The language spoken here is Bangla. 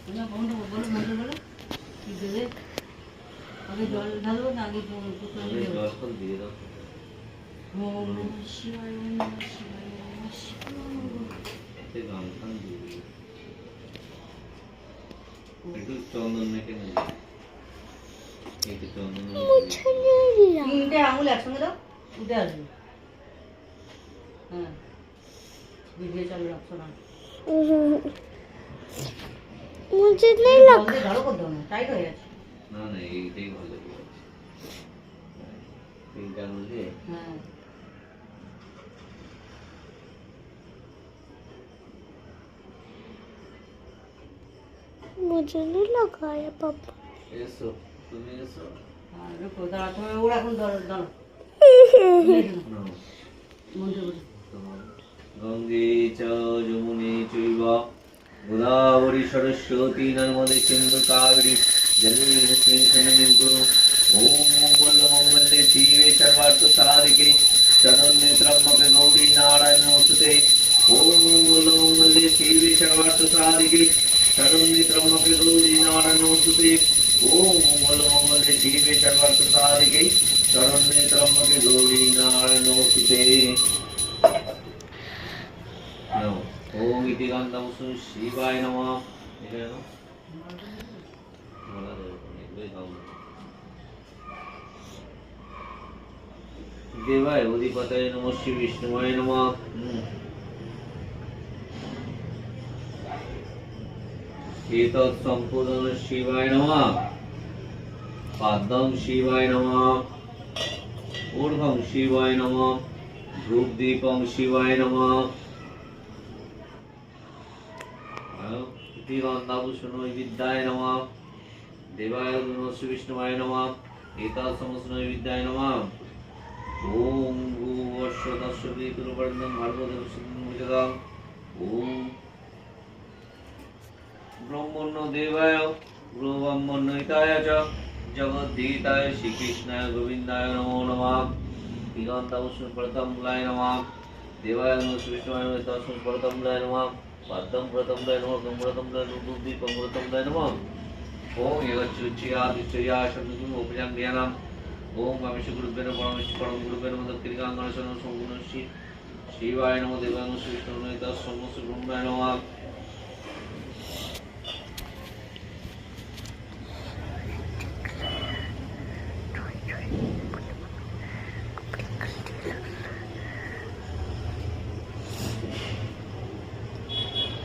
না বন্ধ বলো মন্ত্র বলো কি দেবে আগে জল ঢালবো না আগে জল ফল দিয়ে দাও ওম নমঃ শিবায় ওম নমঃ শিবায় ওম নমঃ শিবায় এতে গান ফান দিয়ে দিও একটু চন্দন মেখে নেবে এই তো চন্দন তিনটে আঙুল একসঙ্গে দাও উঠে আসবে হ্যাঁ ভিডিও চালু রাখছো না मुझे नहीं लगा ঝাড়ু করে দাও না টাইট হয়ে যাচ্ছে না না এইটাই ভালো তিনটা আঙুল দিয়ে হ্যাঁ मुझे नहीं लगाया पापा এসো তুমি এসো আর রুকো দাঁড়া তুমি ওরা এখন দাঁড়াও নাও মন্ত্র বলো তোমার গঙ্গে চ যমুনে চৈব গোদাবরী সরস্বতী নর্মদে সিন্ধু কাবেরী জলেস্মিন সন্নিধিং কুরু ওম মঙ্গল মঙ্গলে শিবে সর্বার্থ সাধিকে শরণ্যে ত্র্যম্বকে গৌরী নারায়ণ নমস্তুতে ওম মঙ্গল মঙ্গলে শিবে সর্বার্থ সাধিকে শরণ্যে ত্র্যম্বকে গৌরী নারায়ণ নমস্তুতে ওম মঙ্গল মঙ্গলে শিবে সর্বার্থ সাধিকে শরণ্যে ত্র্যম্বকে গৌরী নারায়ণ নমস্তুতে नमो ओम इति गन्धं शिवाय नमः এটা জানো বলা যাবে এগুলোই গাও দেবায় অধিপতয়ে নমঃ শ্রী বিষ্ণুয় নমঃ এতৎ সম্পূর্ণ শিবায় নমঃ পাদং শিবায় নমঃ ঊর্ধ্বং শিবায় নমঃ ভ্রূদীপং শিবায় নমঃ গন্ধাভূষণৈ বিদ্যায় নমঃ দেবায় নমঃ শ্রী বিষ্ণুয় নমঃ এতৎ সমস্ত বিদ্যায় নমঃ ওম ভূবর্ষ দর্শকে তুলবর্ণম ভার্গবদেব সুন্দরম ওম ব্রহ্মণ্য দেবায় ব্রহ্মণ্যিতায় চ জগদ্ধিতায় শ্রীকৃষ্ণায় গোবিন্দায় নমো নমঃ দিগন্তাভূষণ প্রথমলায় নমঃ দেবায় নমঃ শ্রী বিষ্ণুয় নমঃ দর্শন প্রথমলায় নমঃ পাদ্যম প্রথমলায় নমঃ গম্প্রথমলায় রূপদীপম প্রথমলায় নমঃ ওম ইয়চ্ছুচ্ছিয়াদিচ্ছয়া শব্দতুম উপজাং জ্ঞানাম ওম কামেশ গুরুবেন পরমেশ পরম গুরুবেন মদক্রিকাঙ্গন সম্পূর্ণ শিবায় নমঃ দেবায় নমঃ শ্রী বিষ্ণুয় নমঃ সমস্ত ব্রহ্মায় নমঃ